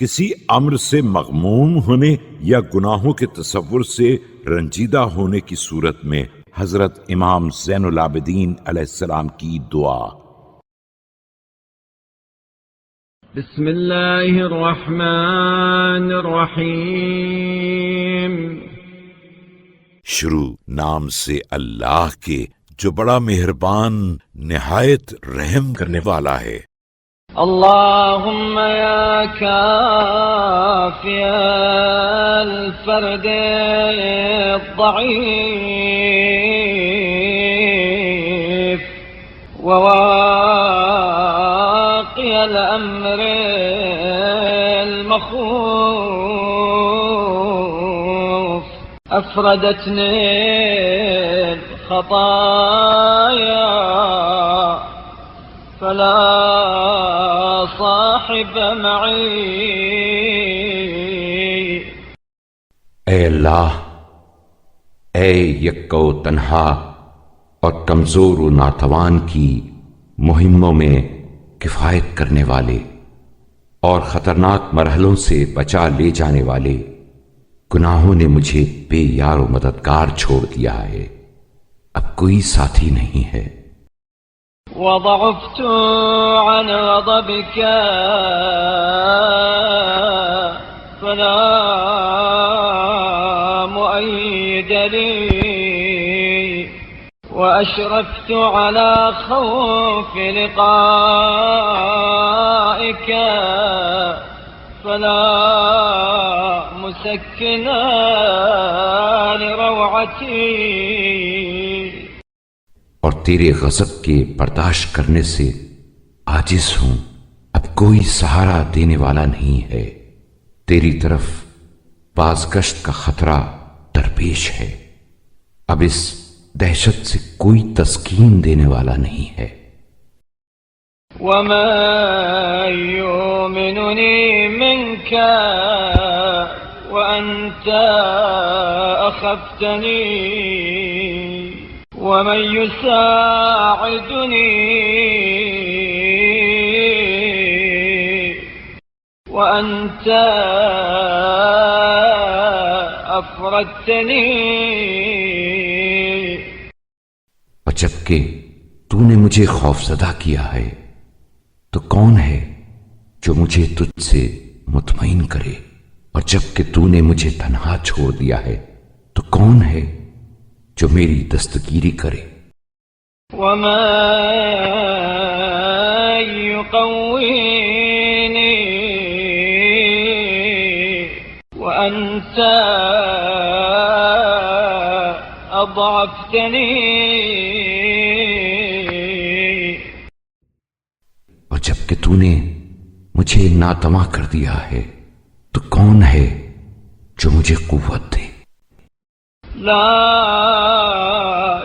کسی امر سے مغموم ہونے یا گناہوں کے تصور سے رنجیدہ ہونے کی صورت میں حضرت امام زین العابدین علیہ السلام کی دعا۔ بسم اللہ الرحمن الرحیم۔ شروع نام سے اللہ کے جو بڑا مہربان نہایت رحم کرنے والا ہے۔ اللہم یا کافی الفرد الضعیف وواقی الامر المخوف افردتنی الخطایا فلا صاحب معی۔ اے اللہ، اے یکو تنہا اور کمزور و ناتوان کی مہموں میں کفایت کرنے والے اور خطرناک مرحلوں سے بچا لے جانے والے، گناہوں نے مجھے بے یار و مددگار چھوڑ دیا ہے، اب کوئی ساتھی نہیں ہے۔ وضعفت عن غضبك فلا مؤيد لي وأشرفت على خوف لقائك فلا مسكن لروعتي۔ اور تیرے غضب کے برداشت کرنے سے عاجز ہوں، اب کوئی سہارا دینے والا نہیں ہے، تیری طرف بازگشت کا خطرہ درپیش ہے، اب اس دہشت سے کوئی تسکین دینے والا نہیں ہے۔ وما يؤمنني منك وأنت أخفتني ومن يساعدني وأنت أفردتني۔ اور جبکہ تو نے مجھے خوفزدہ کیا ہے تو کون ہے جو مجھے تجھ سے مطمئن کرے، اور جبکہ تو نے مجھے تنہا چھوڑ دیا ہے تو کون ہے جو میری دستگیری کرے۔ وما يقويني وأنت أضعفتني۔ اور جبکہ تو نے مجھے ناتواں کر دیا ہے تو کون ہے جو مجھے قوت دے۔ لا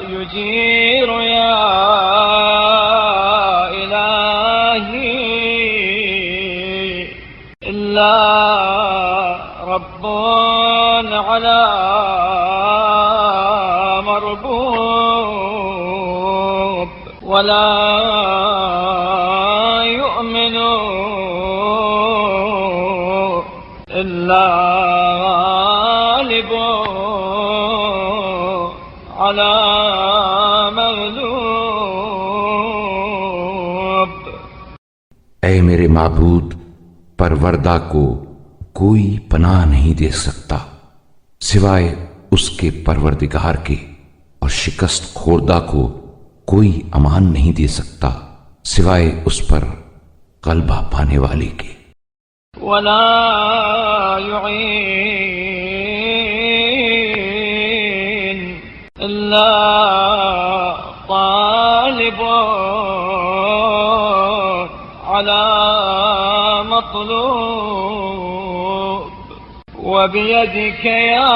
يجير يا إلهي إلا رب على مربوب ولا يؤمن إلا غالب على مغلوب۔ اے میرے معبود، پروردہ کو کوئی پناہ نہیں دے سکتا سوائے اس کے پروردگار کے، اور شکست خوردہ کو کوئی امان نہیں دے سکتا سوائے اس پر غلبہ پانے والے کے۔ ولا يعين إلا طالب على مطلوب وبيدك يا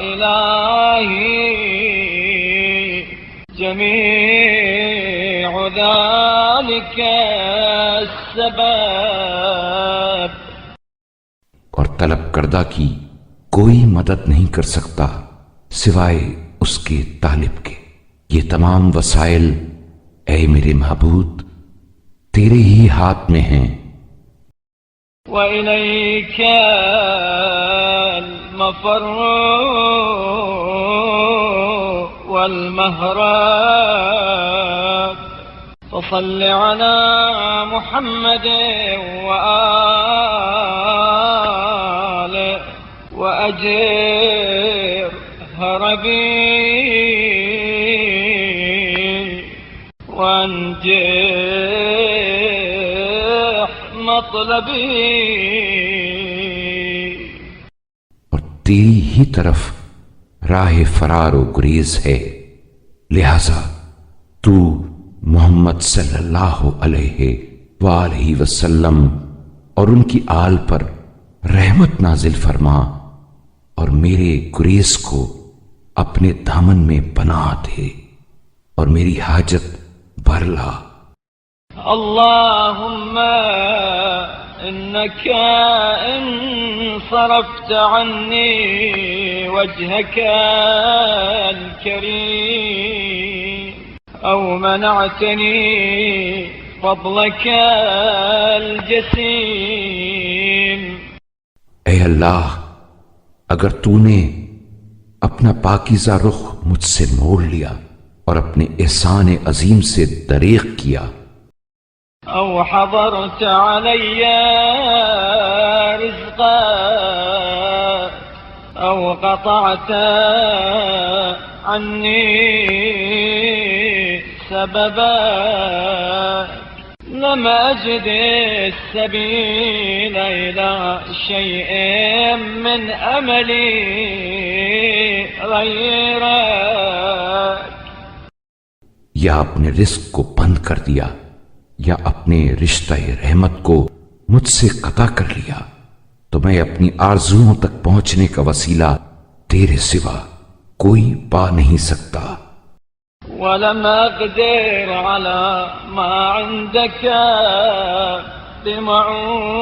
إلهي جميع ذلك السبب۔ اور طلب کردہ کی کوئی مدد نہیں کر سکتا سوائے اس کے طالب کے۔ یہ تمام وسائل اے میرے معبود تیرے ہی ہاتھ میں ہیں۔ وإليك المفر والمهرب فصل على محمد وآله وأجر هربي وانجح مطلبي. اور تیری ہی طرف راہ فرار و گریز ہے، لہذا تو محمد صلی اللہ علیہ وآلہ وسلم اور ان کی آل پر رحمت نازل فرما اور میرے گریز کو اپنے دامن میں بنا دے اور میری حاجت بھر لا. اللهم إنك إن صرفت عني وجهك الكريم أو منعتني فضلك الجسيم. اے اللہ، اگر تو نے اپنا پاکیزہ رخ مجھ سے موڑ لیا اور اپنے احسان عظیم سے دریغ کیا، أو حضرت علي رزقا أو قطعت عني سببا لم أجد السبيل إلى شيء من أملي غيرك. یا اپنے رزق کو بند کر دیا یا اپنے رشتہ رحمت کو مجھ سے قطع کر لیا، تو میں اپنی آرزوؤں تک پہنچنے کا وسیلہ تیرے سوا کوئی پا نہیں سکتا. ولم أقدر على ما عندك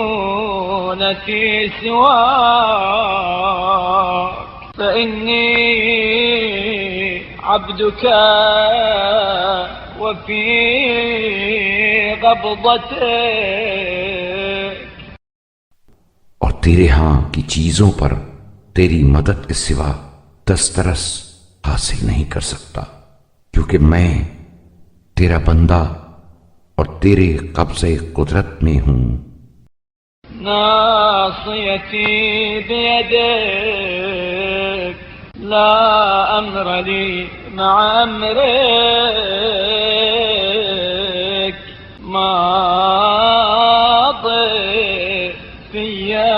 بمعونتي سواك فإني عبدك وفي قبضتك. اور تیرے ہاں کی چیزوں پر تیری مدد کے سوا دسترس حاصل نہیں کر سکتا، کیونکہ میں تیرا بندہ اور تیرے قبضے قدرت میں ہوں. ناصيتي بيدك لا أمر لي مع أمرك ماض فيا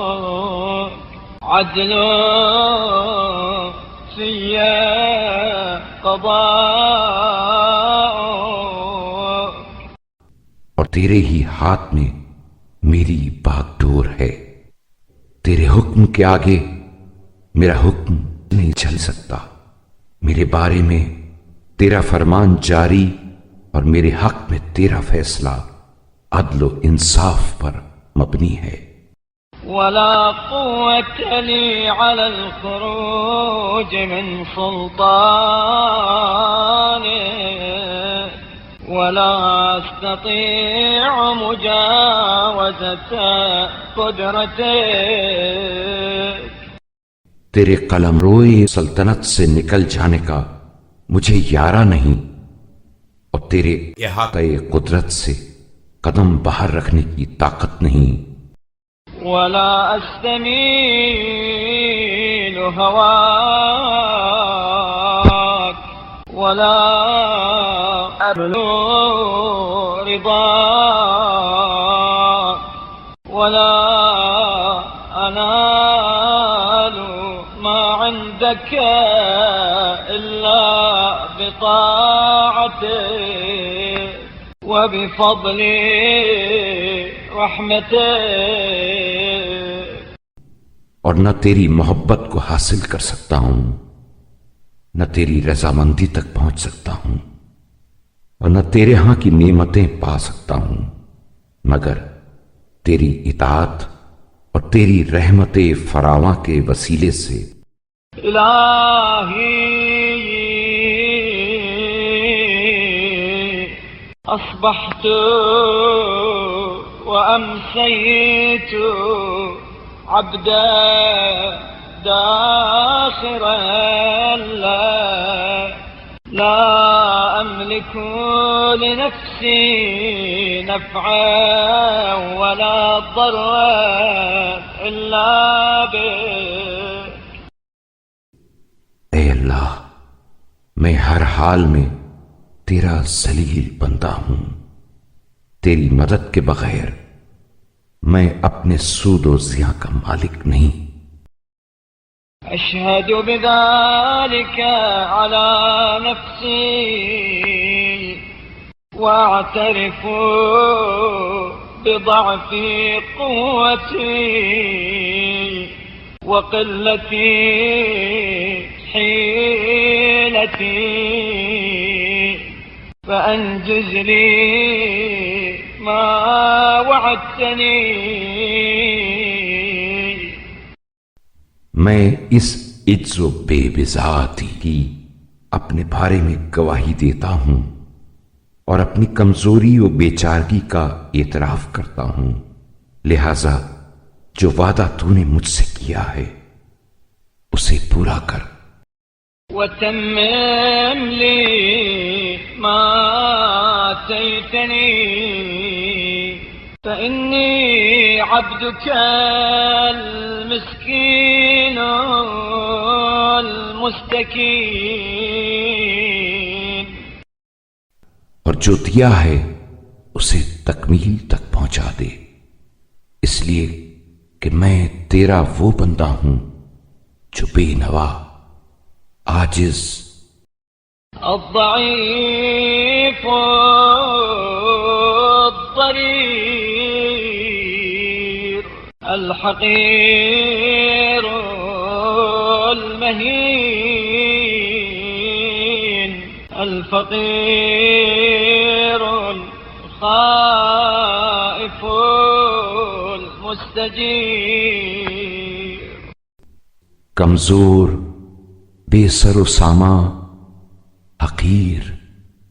حكمك عدل فيا قضاء. اور تیرے ہی ہاتھ میں میری باغ ڈور ہے، تیرے حکم کے آگے میرا حکم نہیں چل سکتا. میرے بارے میں تیرا فرمان جاری اور میرے حق میں تیرا فیصلہ عدل و انصاف پر مبنی ہے. ولا قوة لي على الخروج من سلطانك ولا أستطيع مجاوزة قدرتك. تیرے قلم روئے سلطنت سے نکل جانے کا مجھے یارہ نہیں، اور تیرے احاطۂ قدرت سے قدم باہر رکھنے کی طاقت نہیں. ولا أستميل هواك ولا أبلغ رضاك ولا أنال ما عندك إلا بطاعتك وبفضل رحمتك. اور نہ تیری محبت کو حاصل کر سکتا ہوں، نہ تیری رضامندی تک پہنچ سکتا ہوں، اور نہ تیرے ہاں کی نعمتیں پا سکتا ہوں، مگر تیری اطاعت اور تیری رحمت فراواں کے وسیلے سے. إلهي أصبحت وأمسيت عبدا داخرا لا أملك لنفسي نفعا ولا ضرا إلا بك. اے اللہ، میں ہر حال میں تیرا ذلیل بندہ ہوں، تیری مدد کے بغیر میں اپنے سود و زیاں کا مالک نہیں۔ أشهد بذلك على نفسي وأعترف بضعف قوتي وقلة حيلتي فأنجز لي ما وعدتني. میں اس عجز و بے بذاتی کی اپنے بارے میں گواہی دیتا ہوں اور اپنی کمزوری و بیچارگی کا اعتراف کرتا ہوں، لہذا جو وعدہ تو نے مجھ سے کیا ہے اسے پورا کر۔ وتمم لي ما آتيتني فإني عبدك المسكين المستكين. اور جو دیا ہے اسے تکمیل تک پہنچا دے، اس لیے کہ میں تیرا وہ بندہ ہوں جو بے نوا، عاجز، الضعيف الضرير الحقير المهين الفقير الخائف المستجير. کمزور، بے سر و ساما، حقیر،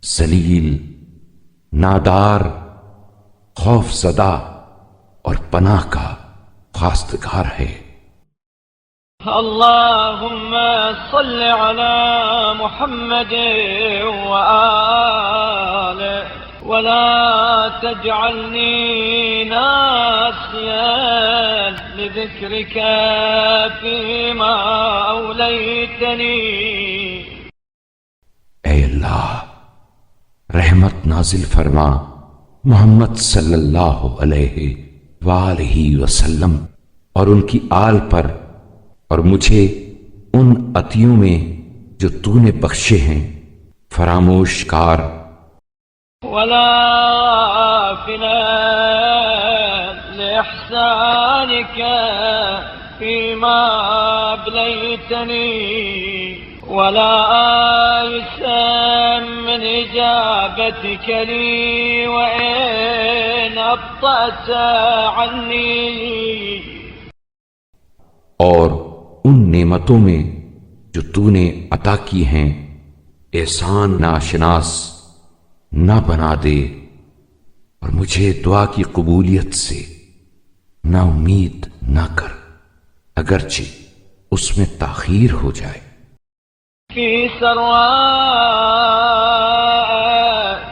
ذلیل، نادار، خوف زدہ اور پناہ کا خواستگار ہے۔ اللهم صل على محمد وآله ولا تجعلني ناسيا لذكرك فيما أوليتني. اے اللہ، رحمت نازل فرما محمد صلی اللہ علیہ وآلہ وسلم اور ان کی آل پر، اور مجھے ان عطیوں میں جو تو نے بخشے ہیں فراموش کار، ولا غافلا لإحسانك فيما أبليتني ولا آيسا من إجابتك لي وإن أبطأت عني. اور ان نعمتوں میں جو تو نے عطا کی ہیں احسان ناشناس نہ بنا دے، اور مجھے دعا کی قبولیت سے نا امید نہ کر اگرچہ اس میں تاخیر ہو جائے۔ في سرواء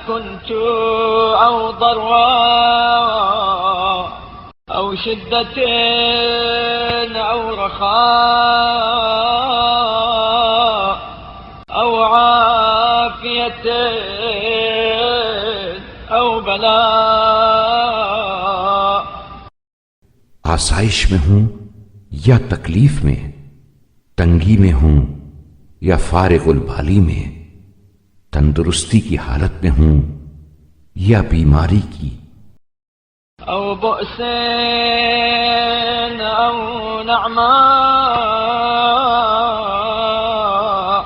كنت أو ضراء أو شدة أو رخاء أو عافية أو بلاء. آسائش میں ہوں یا تکلیف میں، تنگی میں ہوں یا فارغ البالی میں، تندرستی کی حالت میں ہوں یا بیماری کی، أو بؤس أو نعماء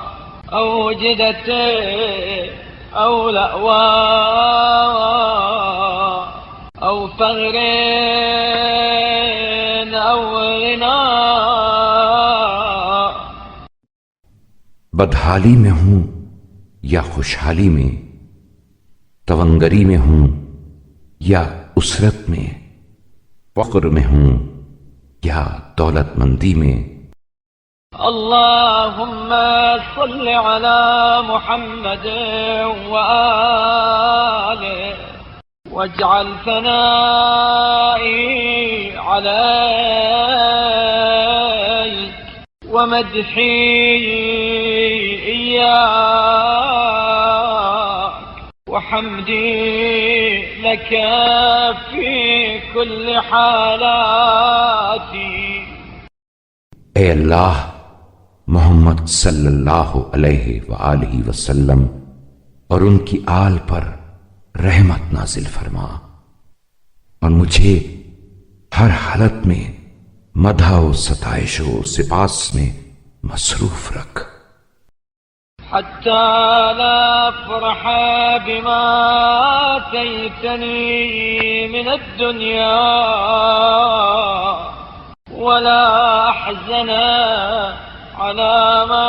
أو وجدت أو لأواء أو فقر أو غناء. بدحالی میں ہوں یا خوشحالی میں، تونگری میں ہوں یا اسرت میں، فقر میں ہوں یا دولت مندی میں، اللهم صل على محمد وآله واجعل ثنائي عليك ومدحي إياك وحمدي لك في كل حالاتي. اے اللہ محمد صلی اللہ علیہ وآلہ وسلم اور ان کی آل پر رحمت نازل فرما اور مجھے ہر حالت میں مدح و ستائش و سپاس میں مصروف رکھ، حتى لا أفرح بما آتيتني من الدنيا ولا أحزن على ما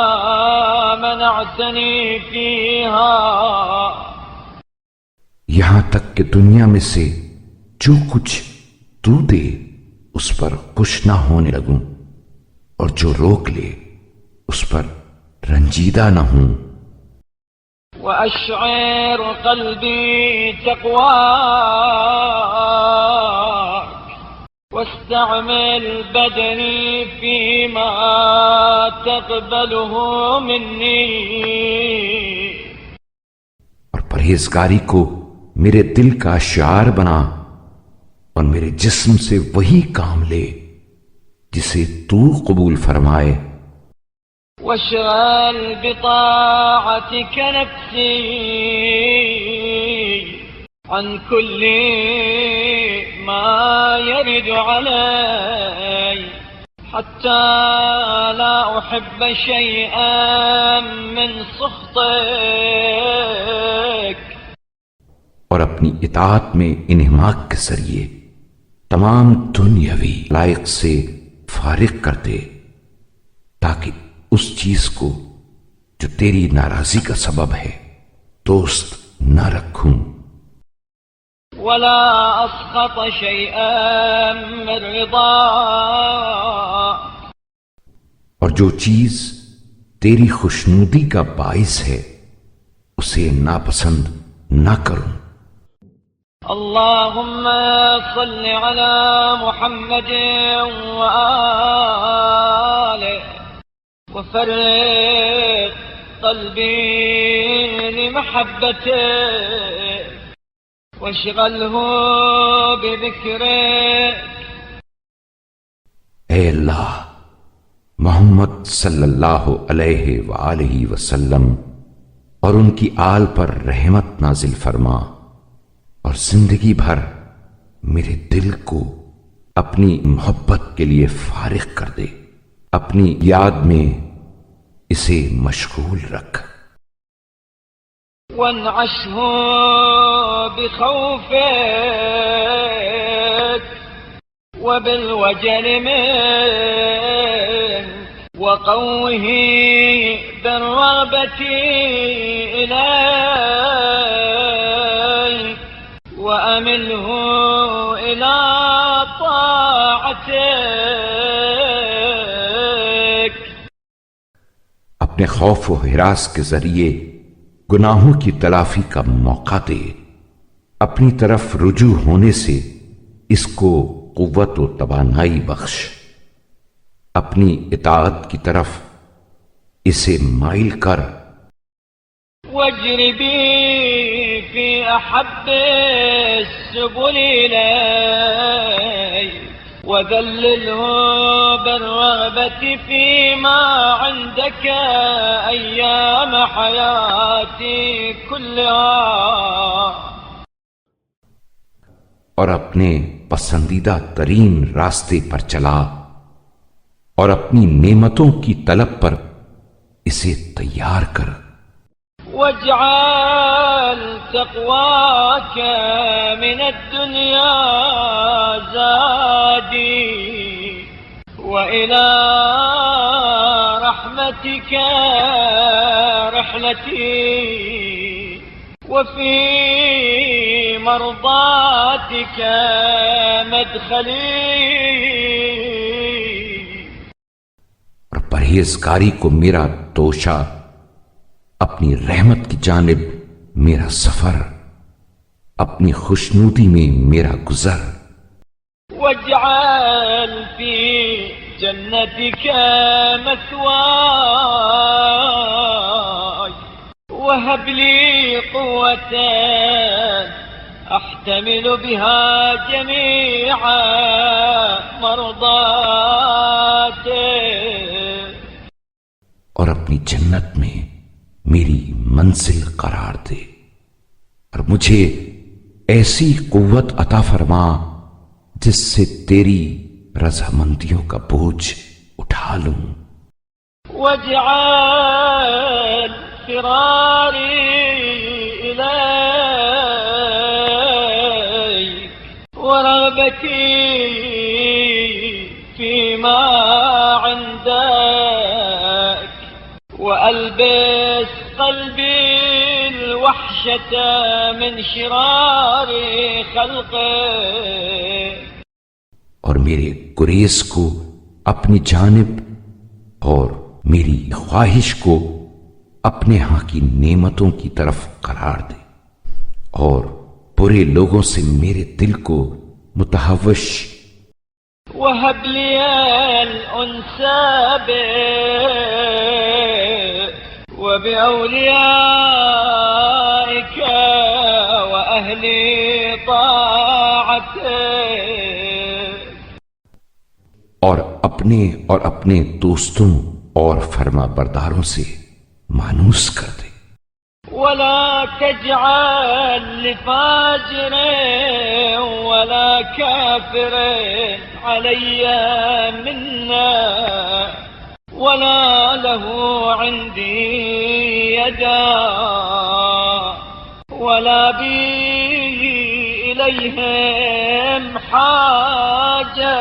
منعتني فيها. یہاں تک کہ دنیا میں سے جو کچھ تو دے اس پر خوش نہ ہونے لگوں، اور جو روک لے اس پر رنجیدہ نہ ہوں. وأشعر قلبي تقواك واستعمل بدني فيما تقبله مني. اور پرہیزگاری کو میرے دل کا شعار بنا اور میرے جسم سے وہی کام لے جسے تو قبول فرمائے. واشغل بطاعتك نفسي عن كل ما يرد علي حتى لا أحب شيئا من سخطك. اور اپنی اطاعت میں انہماک کے ذریعے تمام دنیاوی لائق سے فارغ کر دے، تاکہ اس چیز کو جو تیری ناراضی کا سبب ہے دوست نہ رکھوں. ولا أسخط شيئا من رضاك. اور جو چیز تیری خوشنودی کا باعث ہے اسے ناپسند نہ کروں. اللهم صل على محمد وآله وفرق قلبي لمحبته واشغله بذكرك. اے اللہ محمد صلی اللہ علیہ وآلہ وسلم اور ان کی آل پر رحمت نازل فرما اور زندگی بھر میرے دل کو اپنی محبت کے لیے فارغ کر دے، اپنی یاد میں اسے مشغول رکھ. وانعشه بخوفك وبالوجل منك وقوه بالرغبة إليك وأمله إلى طاعتك. اپنے خوف و ہراس کے ذریعے گناہوں کی تلافی کا موقع دے، اپنی طرف رجوع ہونے سے اس کو قوت و توانائی بخش، اپنی اطاعت کی طرف اسے مائل کر. واجر بي في أحب السبل إليك وذلله بالرغبة فيما عندك أيام حياتي كلها. اور اپنے پسندیدہ ترین راستے پر چلا اور اپنی نعمتوں کی طلب پر اسے تیار کر. واجعل تقواك من الدنيا زادي وإلى رحمتك رحلتي وفي مرضاتك مدخلي اور پرہیزگاری کو میرا توشہ، اپنی رحمت کی جانب میرا سفر، اپنی خوشنودی میں میرا گزر۔ واجعل في جنتك مثواي وهب لي قوة أحتمل بها جميع مرضاتك، اور اپنی جنت میں میری منزل قرار دے، اور مجھے ایسی قوت عطا فرما جس سے تیری رضامندیوں کا بوجھ اٹھا لوں۔ واجعل فراري إليك ورغبتي فيما عندك وألبس قلبي الوحشة من شرار خلقك، اور میرے گریز کو اپنی جانب اور میری خواہش کو اپنے ہاں کی نعمتوں کی طرف قرار دے، اور برے لوگوں سے میرے دل کو متحوش۔ وهب لي الأنسى بك وبأوليائك وأهل طاعتك، اور اپنے دوستوں اور فرما برداروں سے مانوس کر دے۔ ولا تجعل لفاجر ولا كافر علي منا ولا له عندي يدا ولا بي إليهم حاجة،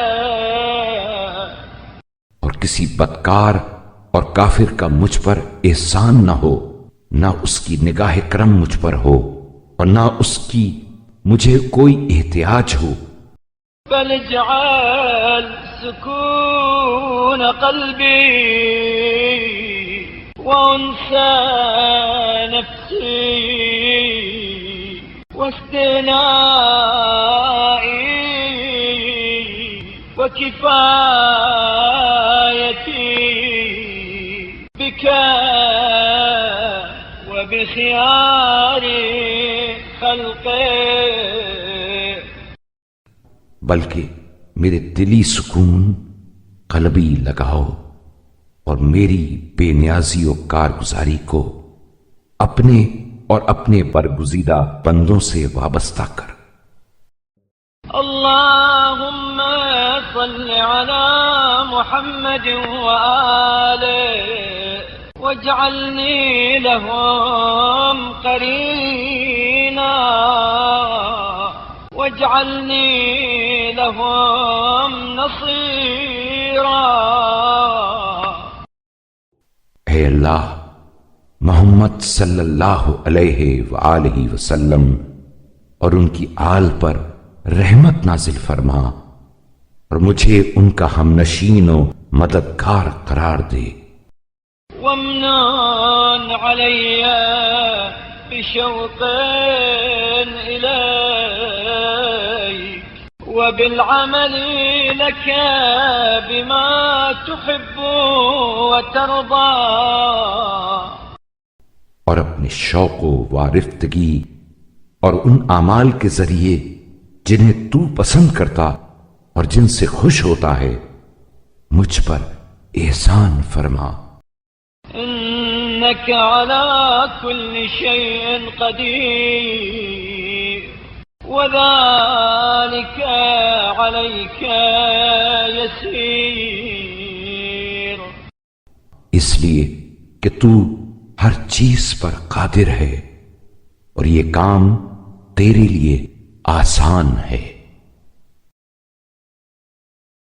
اور کسی بدکار اور کافر کا مجھ پر احسان نہ ہو، نہ اس کی نگاہ کرم مجھ پر ہو، اور نہ اس کی مجھے کوئی احتیاج ہو۔ بل اجعل سكون قلبي وأنسى نفسي واستغنائي وكفايتي بك وبخيار خلقك، بلکہ میرے دلی سکون قلبی لگاؤ اور میری بے نیازی و کارگزاری کو اپنے اور اپنے برگزیدہ بندوں سے وابستہ کر۔ اللهم صل على محمد وآله واجعلني لهم قرينا واجعلني لهم نصيرا۔ اے اللہ، محمد صلی اللہ علیہ وآلہ وسلم اور ان کی آل پر رحمت نازل فرما، اور مجھے ان کا ہم نشین و مددگار قرار دے۔ وامنن علي بشوق إليك وبالعمل لك بما تحب وترضى، اور اپنے شوق و وارفتگی اور ان اعمال کے ذریعے جنہیں تو پسند کرتا اور جن سے خوش ہوتا ہے مجھ پر احسان فرما۔ إنك على كل شيء قدير وذلك عليك يسير، اس لیے کہ تو ہر چیز پر قادر ہے اور یہ کام تیرے لیے آسان ہے۔